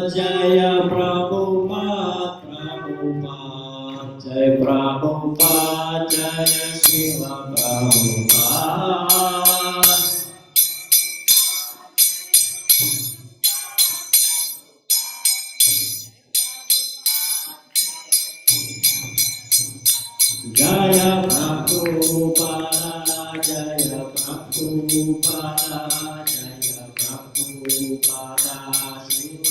जय प्रभुपाद प्रभुपाद जय प्रभुपाद जय शिव प्रभुपाद जय प्रभुपाद जय प्रभुपाद जय प्रभुपाद शिव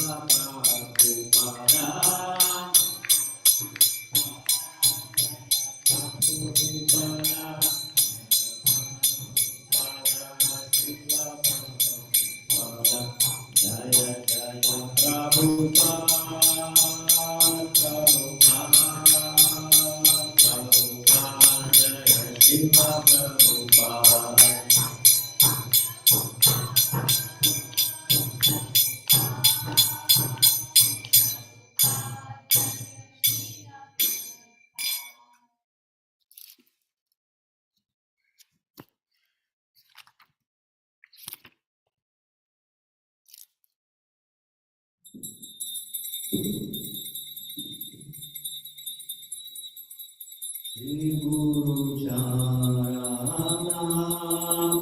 श्री गुरु चरण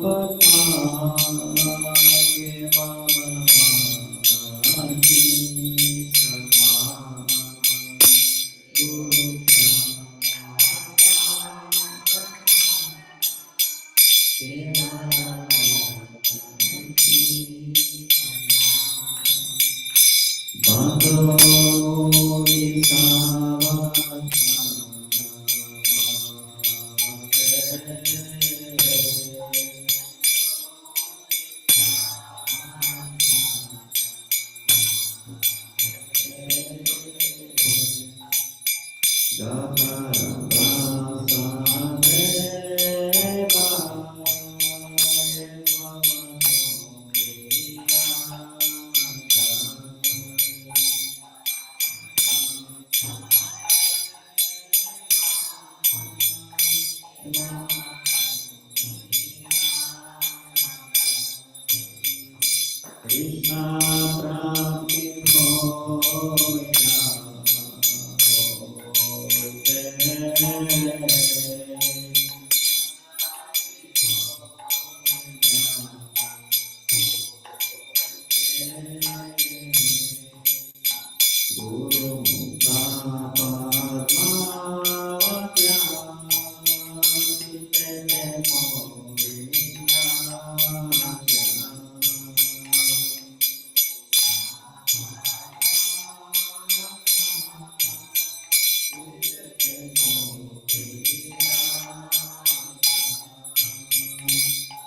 पद्माके वमनाति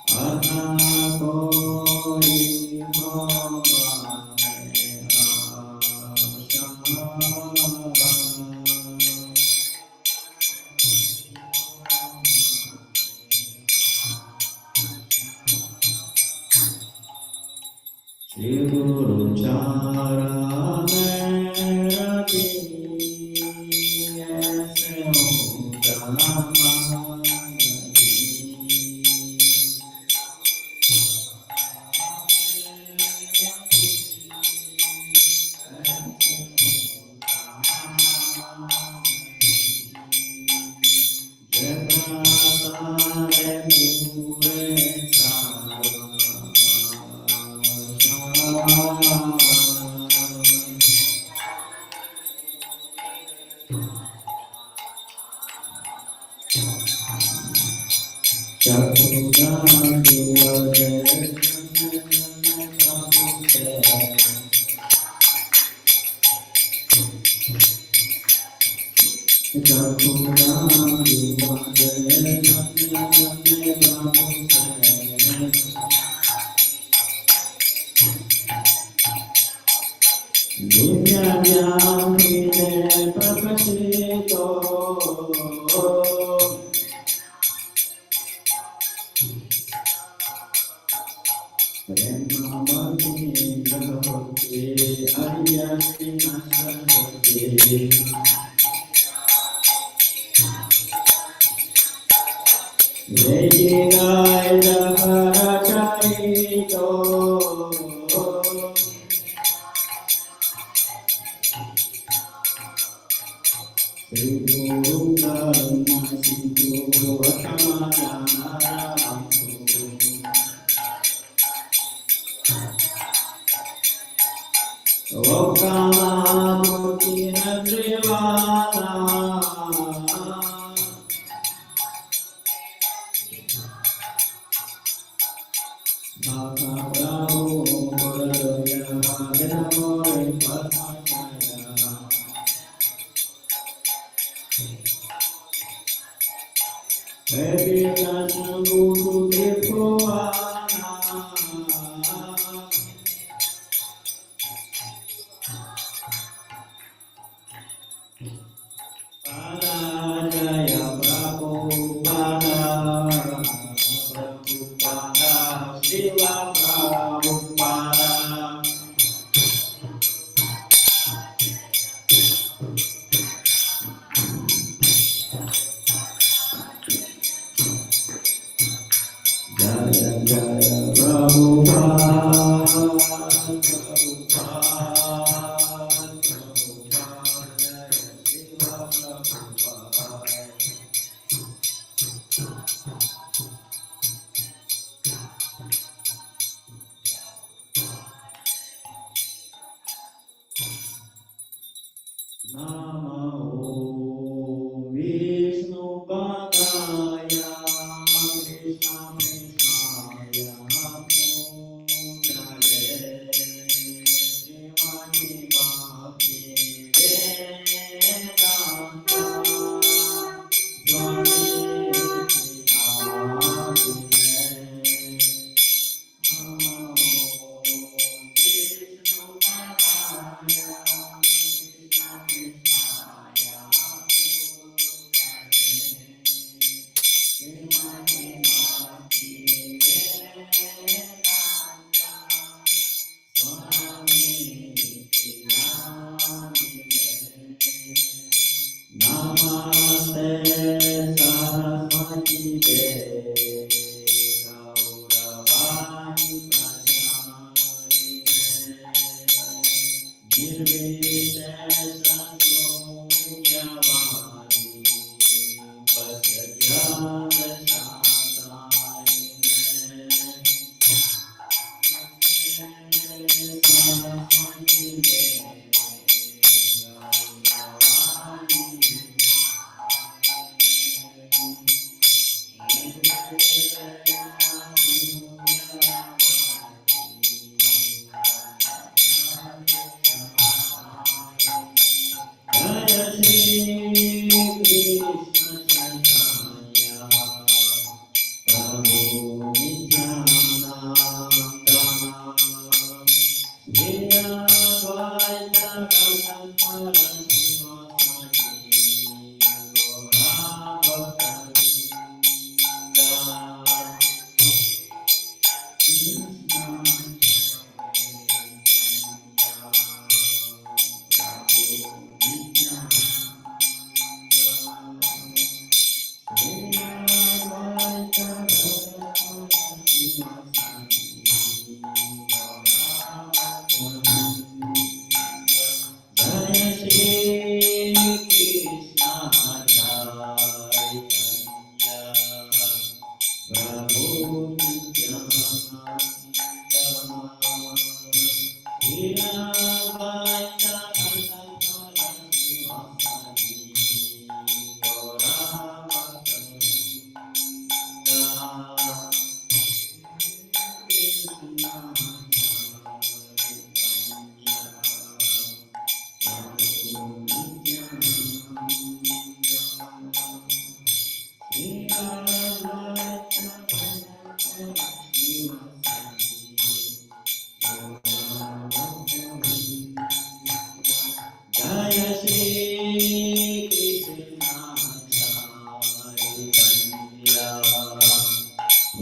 समान गुरु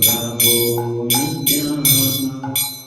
Prabhu Nityananda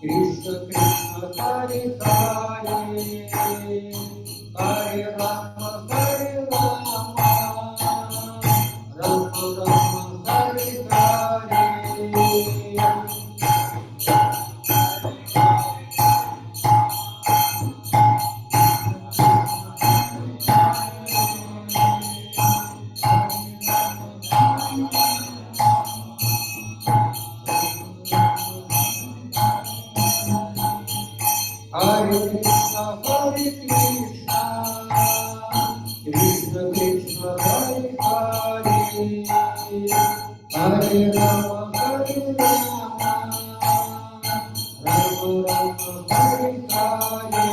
Krishna Krishna Hare Hare Hare Rama Hare Rama Rama Rama Hare Hare Hare Krishna, Krishna Krishna, Hare Hare, Hare Rama, Hare Rama, Rama Rama, Hare Hare.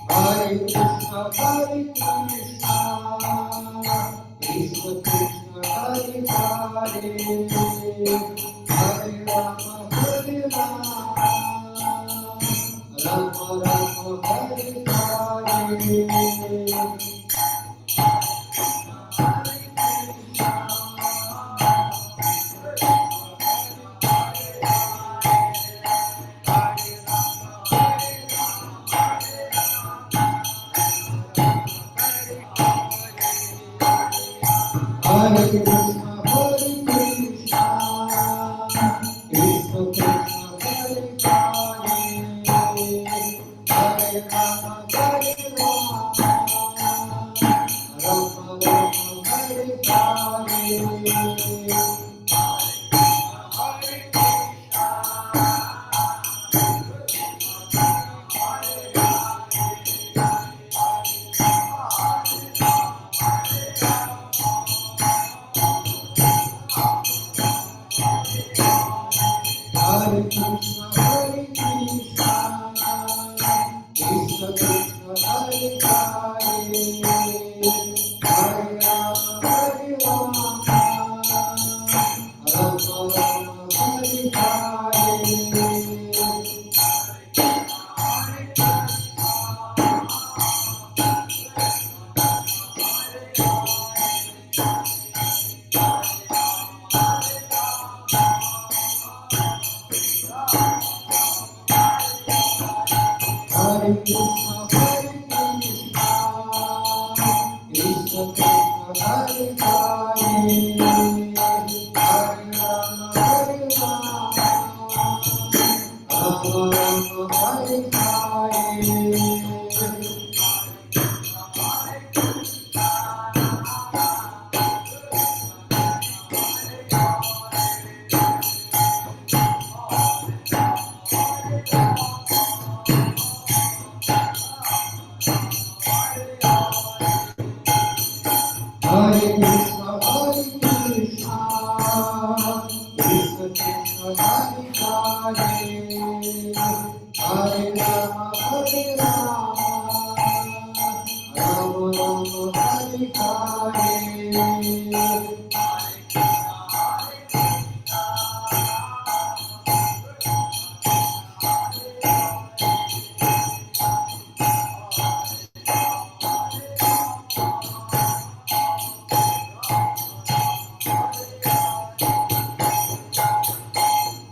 Hare Krishna, Krishna Krishna, Hare Hare, Hare Rama, Hare Rama, Rama Rama, Hare Hare. Hare Krishna, Krishna Krishna, Hare Hare, Hare Rama, Hare Rama, Rama Rama, Hare Hare. Hare Krishna, Krishna Krishna, Hare Hare, Hare Rama, Hare Rama, Rama Rama, Hare Hare. Hare Krishna, Krishna Krishna, Hare Hare, Hare Rama, Hare Rama, Rama Rama, Hare Hare. Hare Krishna, Krishna Krishna, Hare Hare, Hare Rama, Hare Rama, Rama Rama, Hare Hare. Hare Krishna, Krishna Krishna, Hare Hare, Hare Rama, Hare Rama, Rama Rama, Hare Hare.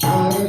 Hare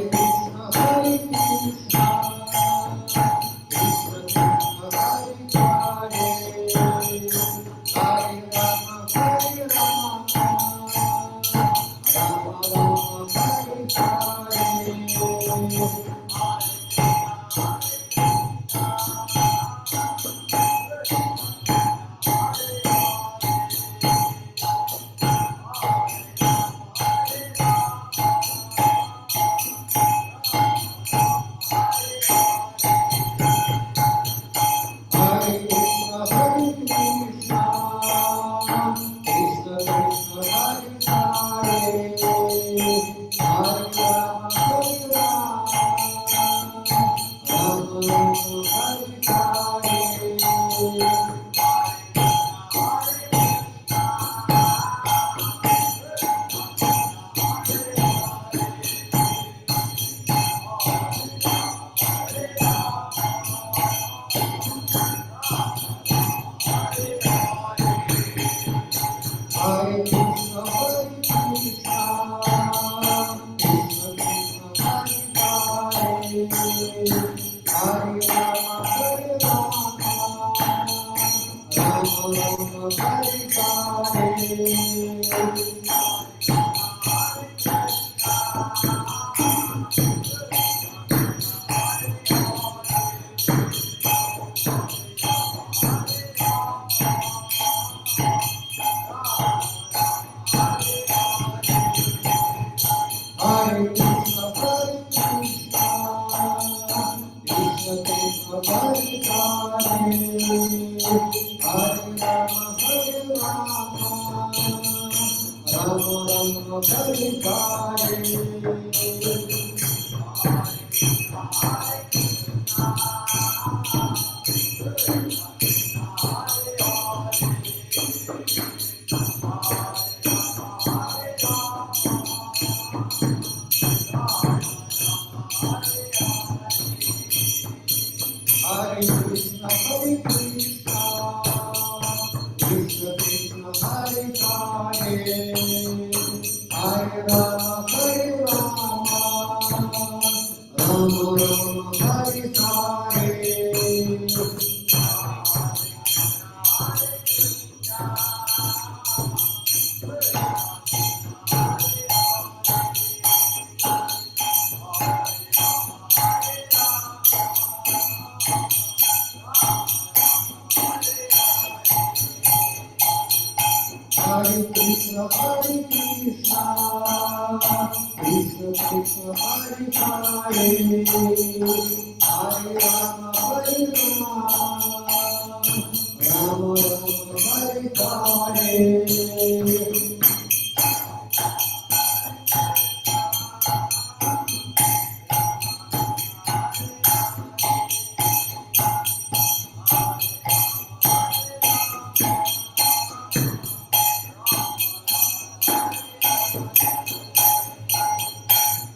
Krishna, Krishna Krishna, Hare Hare, Hare Rama, Hare Rama, Rama Rama, Hare Hare. Hare Rama, Hare Rama, Rama Rama, Hare Hare Krishna, Hare Krishna, Krishna Krishna, Hare Hare, Hare Rama, Hare Rama, Rama Rama, Hare Hare Krishna, Hare Krishna, Krishna Krishna, Hare Hare, Hare Rama, Hare Rama, Rama Rama, Hare Hare. Hare Krishna, Hare Krishna, Krishna Krishna, Hare Hare, Hare Rama, Hare Rama, Rama Rama, Hare Hare.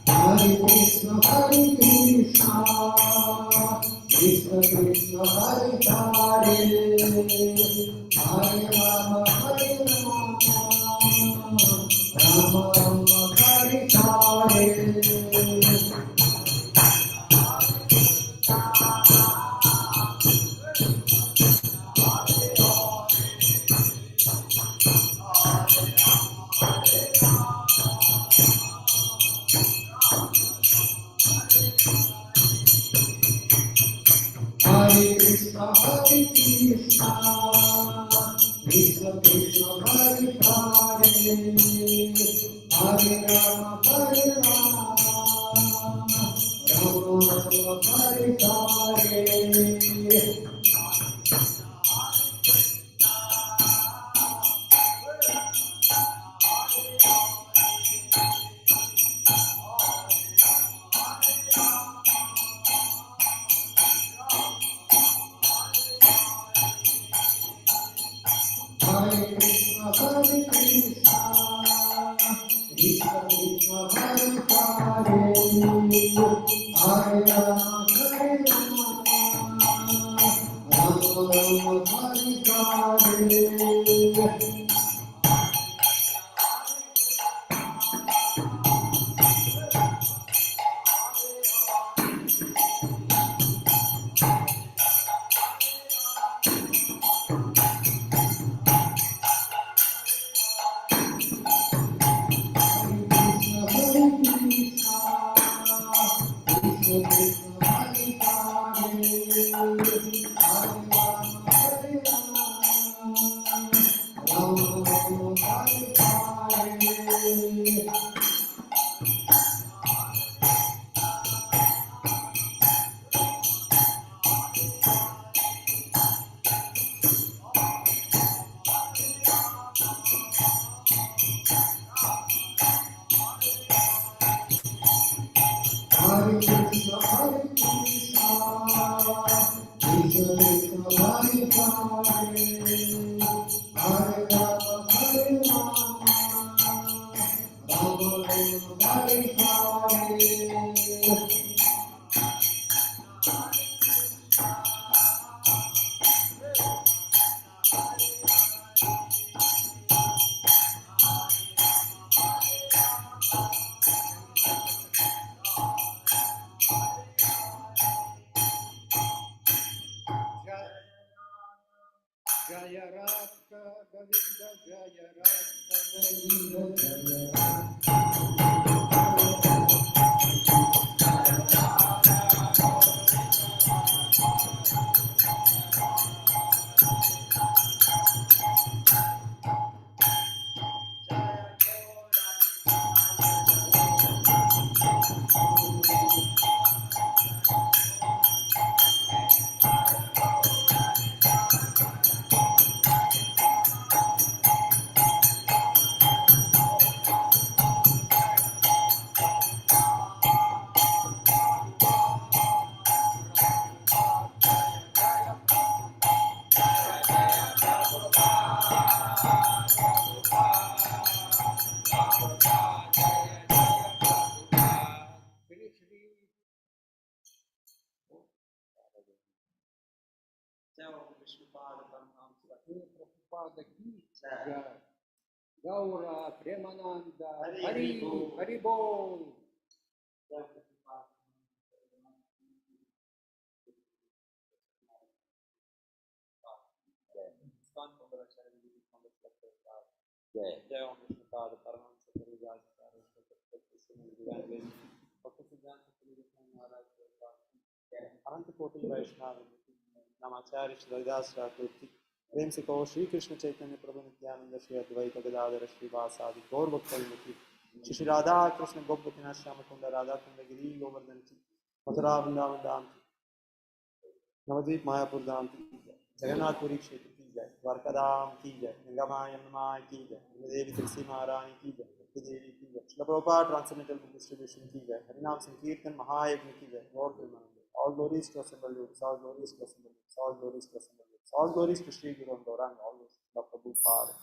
Hare Krishna, Hare Krishna, Krishna Krishna, Hare Hare, Hare Rama, Hare Rama, Rama Rama, Hare Hare. Hare Krishna, Hare Krishna, Krishna Krishna, Hare Hare, Hare Rama, Hare Rama, Rama Rama, Hare Hare. Hare Krishna, Hare Krishna, Krishna Krishna, Hare Hare, Hare Rama, Hare Rama, Rama Rama, Hare Hare. Hare Krishna, Hare Krishna, Krishna Krishna, Hare Hare, Hare Rama, Hare Rama, Rama Rama, Hare Hare. Jaya Ratha Govinda Jaya Ratha Govinda Jaya Prabhupada ki jai. Gaura Premananda Hari Hari Bol. अनंत कोटि वैष्णव नमाचार्य श्रीदास ठाकुर प्रेम से कहो श्री कृष्ण चैतन्य प्रभु नित्यानंद श्री अद्वैत गदाधर श्रीवासादि गौर भक्तवृंद की श्री राधा कृष्ण गोपीनाथ श्याम कुंड राधा कुंड गिरी गोवर्धन की मथुरा वृंदावन धाम की नवद्वीप मायापुर धाम की जगन्नाथपुरी क्षेत्र की जय, द्वारका धाम की जय, गंगा माँ यमुना की जय, देवी तुलसी महारानी की जय, देवी की जय, श्रील प्रभुपाद ट्रांसमेंटल बुक डिस्ट्रीब्यूशन की जय, हरिनाम संकीर्तन महायज्ञ की जय, गौर Premanand, all glories to assemble youths, all glories to assemble youths, all glories to assemble youths, all glories to Sri Guru and Gauranga, all glories to Prabhupada.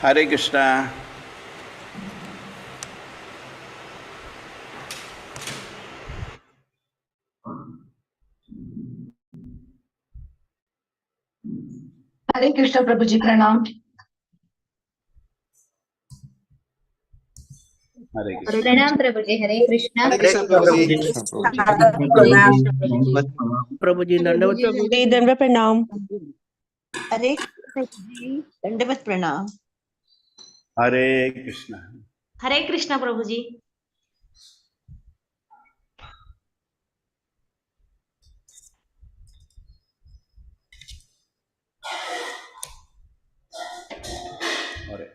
Hare Krishna. हरे कृष्ण प्रभु जी प्रणाम। Hare Krishna. प्रणाम प्रभु जी। हरे कृष्णा। हरे कृष्ण प्रभु जी। प्रभु जी दंडवत प्रणाम। हरे जी दंडवत प्रणाम। Hare Krishna. Hare Krishna Prabhu ji. Hare.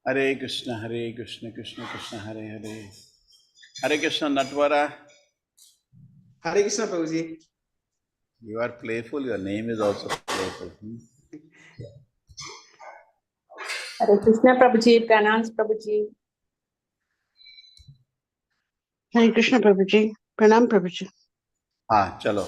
Hare Krishna, Hare Krishna, Krishna Krishna, Hare Hare. Hare Krishna, Natwara. Hare Krishna Prabhu ji. You are playful, your name is also playful. हरे कृष्णा प्रभु जी प्रणाम प्रभु जी। हरे कृष्ण प्रभु जी प्रणाम प्रभु जी। हाँ, चलो।